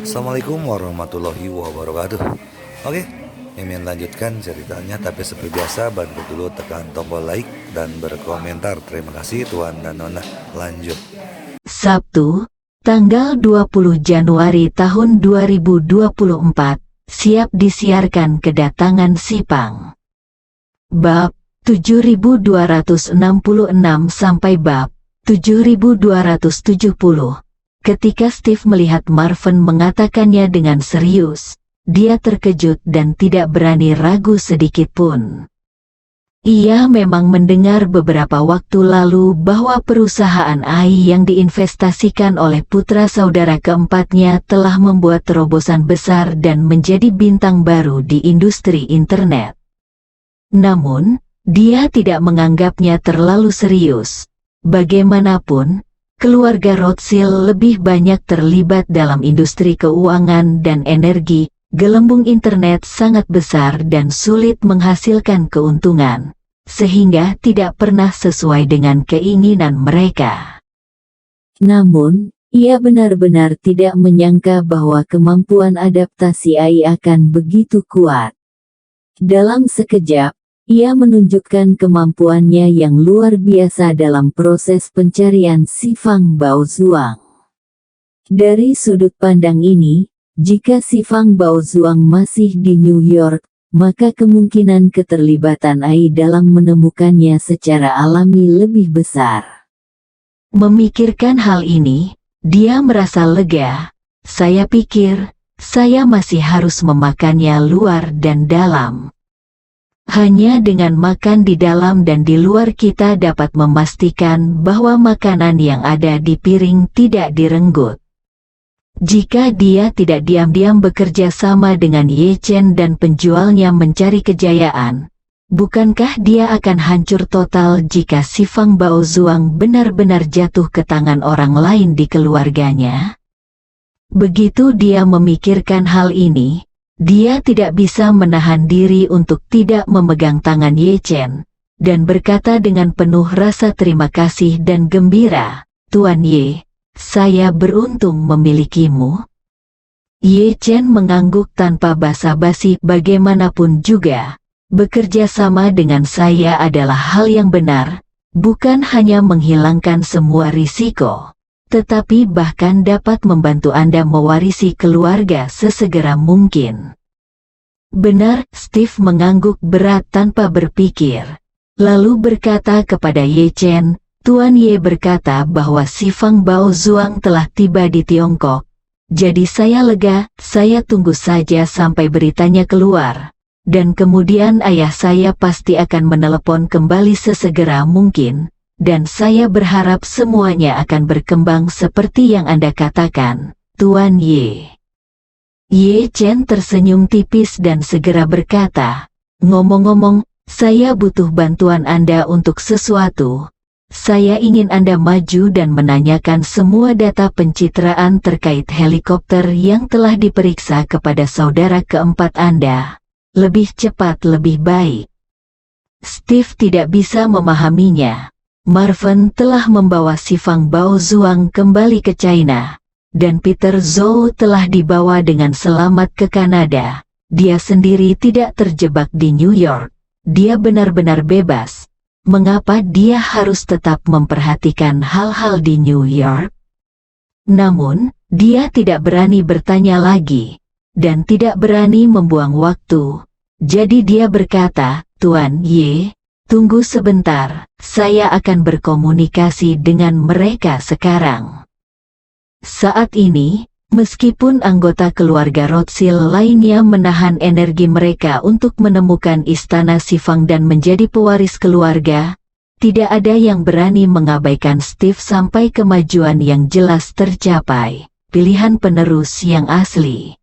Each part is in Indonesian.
Assalamualaikum warahmatullahi wabarakatuh. Oke, Mimin lanjutkan ceritanya, tapi seperti biasa bantu dulu tekan tombol like dan berkomentar. Terima kasih Tuan dan Nona. Lanjut. Sabtu, tanggal 20 Januari tahun 2024, siap disiarkan kedatangan Sipang. Bab 7266 sampai bab 7270. Ketika Steve melihat Marvin mengatakannya dengan serius, dia terkejut dan tidak berani ragu sedikit pun. Ia memang mendengar beberapa waktu lalu bahwa perusahaan AI yang diinvestasikan oleh putra saudara keempatnya telah membuat terobosan besar dan menjadi bintang baru di industri internet. Namun, dia tidak menganggapnya terlalu serius. Bagaimanapun, keluarga Rothschild lebih banyak terlibat dalam industri keuangan dan energi. Gelembung internet sangat besar dan sulit menghasilkan keuntungan, sehingga tidak pernah sesuai dengan keinginan mereka. Namun, ia benar-benar tidak menyangka bahwa kemampuan adaptasi AI akan begitu kuat. Dalam sekejap, ia menunjukkan kemampuannya yang luar biasa dalam proses pencarian si Fang Baozuang. Dari sudut pandang ini, jika si Fang Baozuang masih di New York, maka kemungkinan keterlibatan AI dalam menemukannya secara alami lebih besar. Memikirkan hal ini, dia merasa lega. Saya pikir, saya masih harus memakannya luar dan dalam. Hanya dengan makan di dalam dan di luar kita dapat memastikan bahwa makanan yang ada di piring tidak direnggut. Jika dia tidak diam-diam bekerja sama dengan Ye Chen dan penjualnya mencari kejayaan, bukankah dia akan hancur total jika si Fang Baozuang benar-benar jatuh ke tangan orang lain di keluarganya? Begitu dia memikirkan hal ini, dia tidak bisa menahan diri untuk tidak memegang tangan Ye Chen, dan berkata dengan penuh rasa terima kasih dan gembira, "Tuan Ye, saya beruntung memilikimu." Ye Chen mengangguk tanpa basa-basi. Bagaimanapun juga, bekerja sama dengan saya adalah hal yang benar, bukan hanya menghilangkan semua risiko, tetapi bahkan dapat membantu Anda mewarisi keluarga sesegera mungkin. Benar, Steve mengangguk berat tanpa berpikir, lalu berkata kepada Ye Chen, "Tuan Ye berkata bahwa si Fang Baozuang telah tiba di Tiongkok. Jadi saya lega, saya tunggu saja sampai beritanya keluar. Dan kemudian ayah saya pasti akan menelepon kembali sesegera mungkin. Dan saya berharap semuanya akan berkembang seperti yang Anda katakan, Tuan Ye." Ye Chen tersenyum tipis dan segera berkata, "Ngomong-ngomong, saya butuh bantuan Anda untuk sesuatu. Saya ingin Anda maju dan menanyakan semua data pencitraan terkait helikopter yang telah diperiksa kepada saudara keempat Anda. Lebih cepat lebih baik." Steve tidak bisa memahaminya. Marvin telah membawa si Fang Baozuang kembali ke China, dan Peter Zhou telah dibawa dengan selamat ke Kanada. Dia sendiri tidak terjebak di New York. Dia benar-benar bebas. Mengapa dia harus tetap memperhatikan hal-hal di New York? Namun, dia tidak berani bertanya lagi, dan tidak berani membuang waktu. Jadi dia berkata, "Tuan Ye, tunggu sebentar, saya akan berkomunikasi dengan mereka sekarang." Saat ini, meskipun anggota keluarga Rothschild lainnya menahan energi mereka untuk menemukan istana si Fang dan menjadi pewaris keluarga, tidak ada yang berani mengabaikan Steve sampai kemajuan yang jelas tercapai, pilihan penerus yang asli.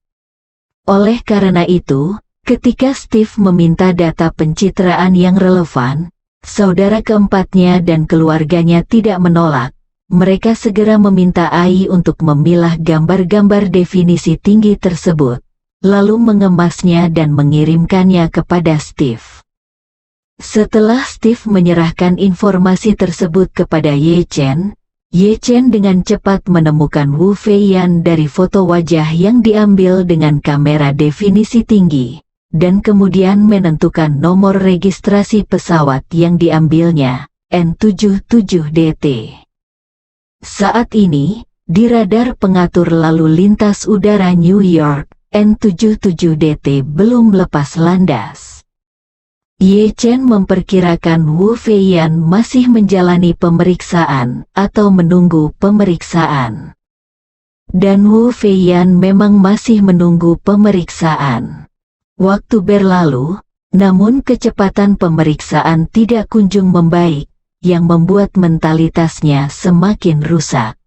Oleh karena itu, ketika Steve meminta data pencitraan yang relevan, saudara keempatnya dan keluarganya tidak menolak. Mereka segera meminta AI untuk memilah gambar-gambar definisi tinggi tersebut, lalu mengemasnya dan mengirimkannya kepada Steve. Setelah Steve menyerahkan informasi tersebut kepada Ye Chen, Ye Chen dengan cepat menemukan Wu Feiyan dari foto wajah yang diambil dengan kamera definisi tinggi, dan kemudian menentukan nomor registrasi pesawat yang diambilnya, N77DT. Saat ini, di radar pengatur lalu lintas udara New York, N77DT belum lepas landas. Ye Chen memperkirakan Wu Feiyan masih menjalani pemeriksaan atau menunggu pemeriksaan. Dan Wu Feiyan memang masih menunggu pemeriksaan. Waktu berlalu, namun kecepatan pemeriksaan tidak kunjung membaik, yang membuat mentalitasnya semakin rusak.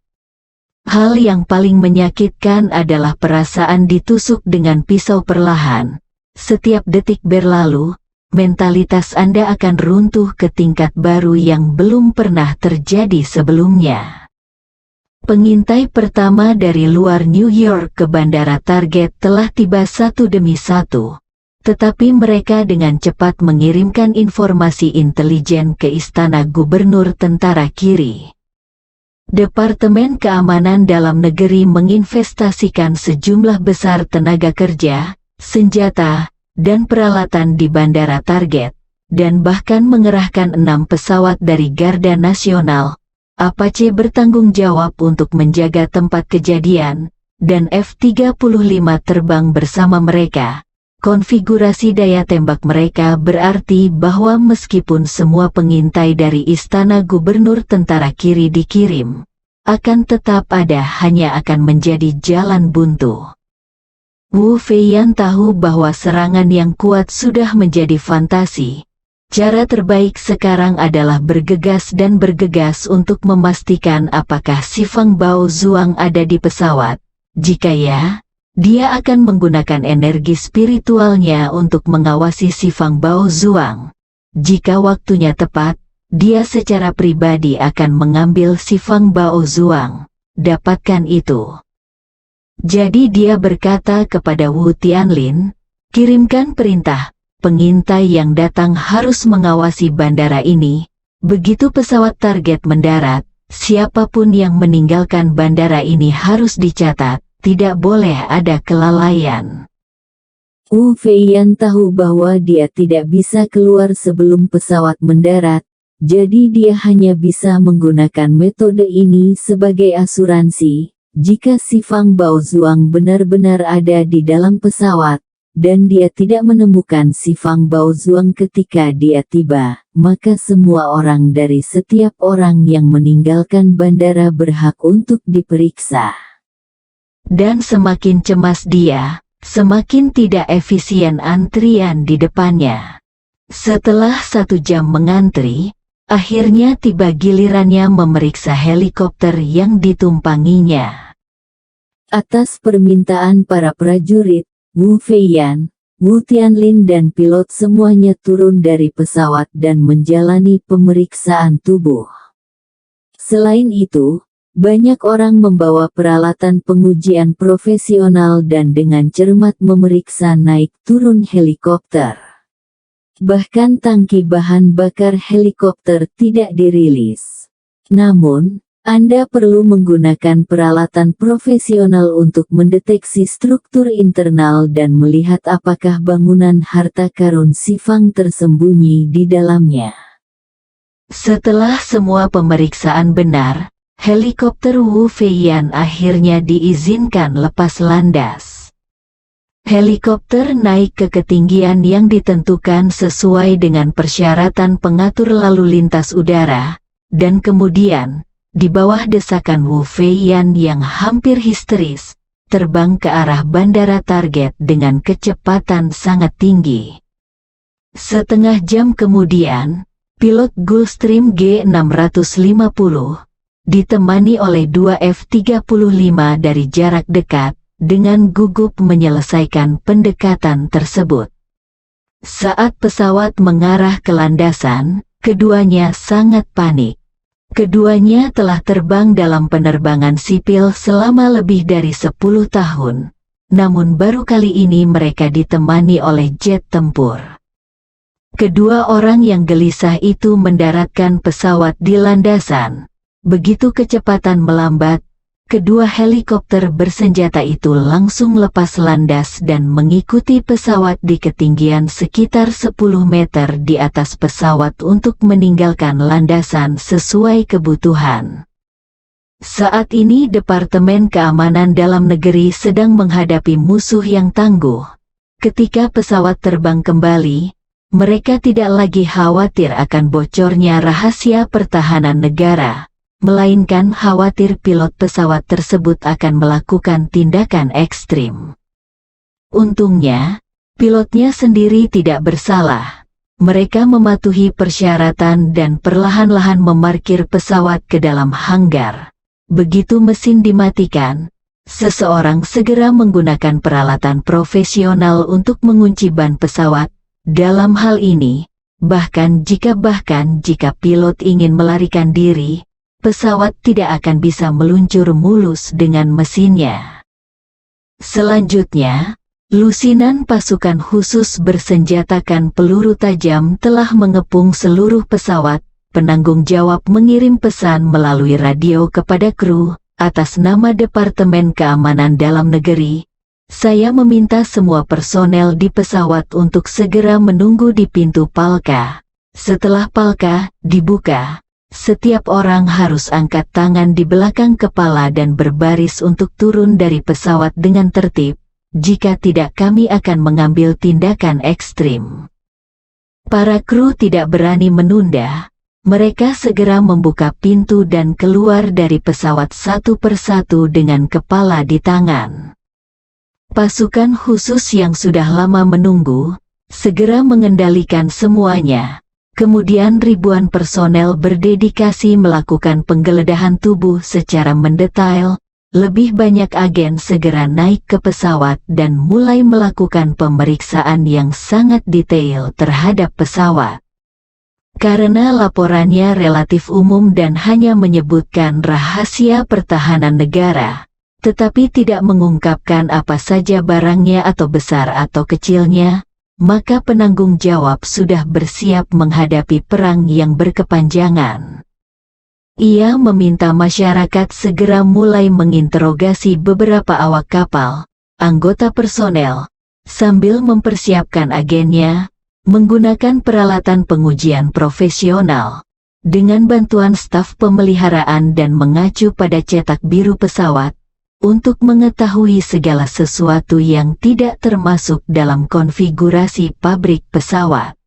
Hal yang paling menyakitkan adalah perasaan ditusuk dengan pisau perlahan. Setiap detik berlalu, mentalitas Anda akan runtuh ke tingkat baru yang belum pernah terjadi sebelumnya. Pengintai pertama dari luar New York ke bandara target telah tiba satu demi satu, tetapi mereka dengan cepat mengirimkan informasi intelijen ke Istana Gubernur Tentara Kiri. Departemen Keamanan Dalam Negeri menginvestasikan sejumlah besar tenaga kerja, senjata, dan peralatan di bandara target, dan bahkan mengerahkan 6 pesawat dari Garda Nasional. Apache bertanggung jawab untuk menjaga tempat kejadian, dan F-35 terbang bersama mereka. Konfigurasi daya tembak mereka berarti bahwa meskipun semua pengintai dari Istana Gubernur Tentara Kiri dikirim, akan tetap ada hanya akan menjadi jalan buntu. Wu Feiyan tahu bahwa serangan yang kuat sudah menjadi fantasi. Cara terbaik sekarang adalah bergegas dan bergegas untuk memastikan apakah si Fang Baozuang ada di pesawat. Jika ya, dia akan menggunakan energi spiritualnya untuk mengawasi si Fang Baozuang. Jika waktunya tepat, dia secara pribadi akan mengambil si Fang Baozuang. Dapatkan itu. Jadi dia berkata kepada Wu Tianlin, kirimkan perintah, pengintai yang datang harus mengawasi bandara ini. Begitu pesawat target mendarat, siapapun yang meninggalkan bandara ini harus dicatat, tidak boleh ada kelalaian. Wu Feiyan tahu bahwa dia tidak bisa keluar sebelum pesawat mendarat, jadi dia hanya bisa menggunakan metode ini sebagai asuransi. Jika si Fang Baozuang benar-benar ada di dalam pesawat, dan dia tidak menemukan si Fang Baozuang ketika dia tiba, maka semua orang dari setiap orang yang meninggalkan bandara berhak untuk diperiksa. Dan semakin cemas dia, semakin tidak efisien antrian di depannya. Setelah 1 jam mengantri, akhirnya tiba gilirannya memeriksa helikopter yang ditumpanginya. Atas permintaan para prajurit, Wu Feiyan, Wu Tianlin dan pilot semuanya turun dari pesawat dan menjalani pemeriksaan tubuh. Selain itu, banyak orang membawa peralatan pengujian profesional dan dengan cermat memeriksa naik turun helikopter. Bahkan tangki bahan bakar helikopter tidak dirilis. Namun, Anda perlu menggunakan peralatan profesional untuk mendeteksi struktur internal dan melihat apakah bangunan harta karun si Fang tersembunyi di dalamnya. Setelah semua pemeriksaan benar, helikopter Wu Feiyan akhirnya diizinkan lepas landas. Helikopter naik ke ketinggian yang ditentukan sesuai dengan persyaratan pengatur lalu lintas udara, dan kemudian, di bawah desakan Wu Feiyan yang hampir histeris, terbang ke arah bandara target dengan kecepatan sangat tinggi. Setengah jam kemudian, pilot Gulfstream G650, ditemani oleh 2 F-35 dari jarak dekat, dengan gugup menyelesaikan pendekatan tersebut. Saat pesawat mengarah ke landasan, keduanya sangat panik. Keduanya telah terbang dalam penerbangan sipil selama lebih dari 10 tahun, namun baru kali ini mereka ditemani oleh jet tempur. Kedua orang yang gelisah itu mendaratkan pesawat di landasan, Begitu kecepatan melambat, kedua helikopter bersenjata itu langsung lepas landas dan mengikuti pesawat di ketinggian sekitar 10 meter di atas pesawat untuk meninggalkan landasan sesuai kebutuhan. Saat ini Departemen Keamanan Dalam Negeri sedang menghadapi musuh yang tangguh. Ketika pesawat terbang kembali, mereka tidak lagi khawatir akan bocornya rahasia pertahanan negara, melainkan khawatir pilot pesawat tersebut akan melakukan tindakan ekstrim. Untungnya, pilotnya sendiri tidak bersalah. Mereka mematuhi persyaratan dan perlahan-lahan memarkir pesawat ke dalam hanggar. Begitu mesin dimatikan, seseorang segera menggunakan peralatan profesional untuk mengunci ban pesawat. Dalam hal ini, bahkan jika pilot ingin melarikan diri, pesawat tidak akan bisa meluncur mulus dengan mesinnya. Selanjutnya, lusinan pasukan khusus bersenjatakan peluru tajam telah mengepung seluruh pesawat. Penanggung jawab mengirim pesan melalui radio kepada kru, atas nama Departemen Keamanan Dalam Negeri. Saya meminta semua personel di pesawat untuk segera menunggu di pintu Palka. Setelah Palka dibuka, setiap orang harus angkat tangan di belakang kepala dan berbaris untuk turun dari pesawat dengan tertib. Jika tidak, kami akan mengambil tindakan ekstrim. Para kru tidak berani menunda. Mereka segera membuka pintu dan keluar dari pesawat satu persatu dengan kepala di tangan. Pasukan khusus yang sudah lama menunggu, segera mengendalikan semuanya. Kemudian ribuan personel berdedikasi melakukan penggeledahan tubuh secara mendetail. Lebih banyak agen segera naik ke pesawat dan mulai melakukan pemeriksaan yang sangat detail terhadap pesawat. Karena laporannya relatif umum dan hanya menyebutkan rahasia pertahanan negara, tetapi tidak mengungkapkan apa saja barangnya atau besar atau kecilnya, maka penanggung jawab sudah bersiap menghadapi perang yang berkepanjangan. Ia meminta masyarakat segera mulai menginterogasi beberapa awak kapal, anggota personel, sambil mempersiapkan agennya, menggunakan peralatan pengujian profesional, dengan bantuan staf pemeliharaan dan mengacu pada cetak biru pesawat, untuk mengetahui segala sesuatu yang tidak termasuk dalam konfigurasi pabrik pesawat.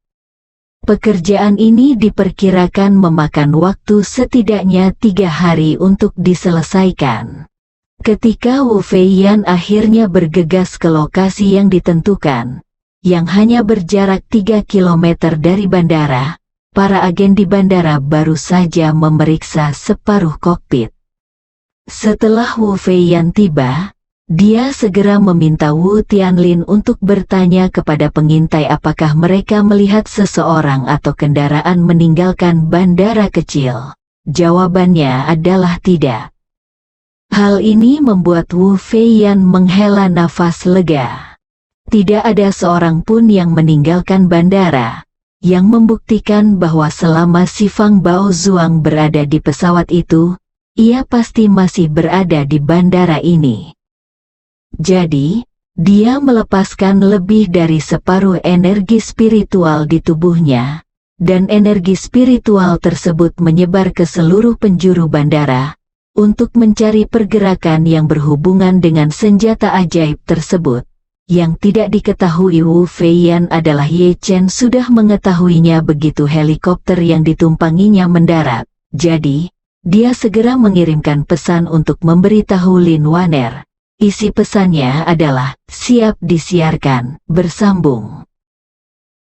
Pekerjaan ini diperkirakan memakan waktu setidaknya 3 hari untuk diselesaikan. Ketika Wu Feiyan akhirnya bergegas ke lokasi yang ditentukan, yang hanya berjarak 3 km dari bandara, para agen di bandara baru saja memeriksa separuh kokpit. Setelah Wu Feiyan tiba, dia segera meminta Wu Tianlin untuk bertanya kepada pengintai apakah mereka melihat seseorang atau kendaraan meninggalkan bandara kecil. Jawabannya adalah tidak. Hal ini membuat Wu Feiyan menghela nafas lega. Tidak ada seorang pun yang meninggalkan bandara, yang membuktikan bahwa selama si Fang Baozuang berada di pesawat itu, ia pasti masih berada di bandara ini. Jadi, dia melepaskan lebih dari separuh energi spiritual di tubuhnya, dan energi spiritual tersebut menyebar ke seluruh penjuru bandara, untuk mencari pergerakan yang berhubungan dengan senjata ajaib tersebut. Yang tidak diketahui Wu Feiyan adalah Ye Chen sudah mengetahuinya begitu helikopter yang ditumpanginya mendarat. Jadi, dia segera mengirimkan pesan untuk memberitahu Lin Waner. Isi pesannya adalah, siap disiarkan, bersambung.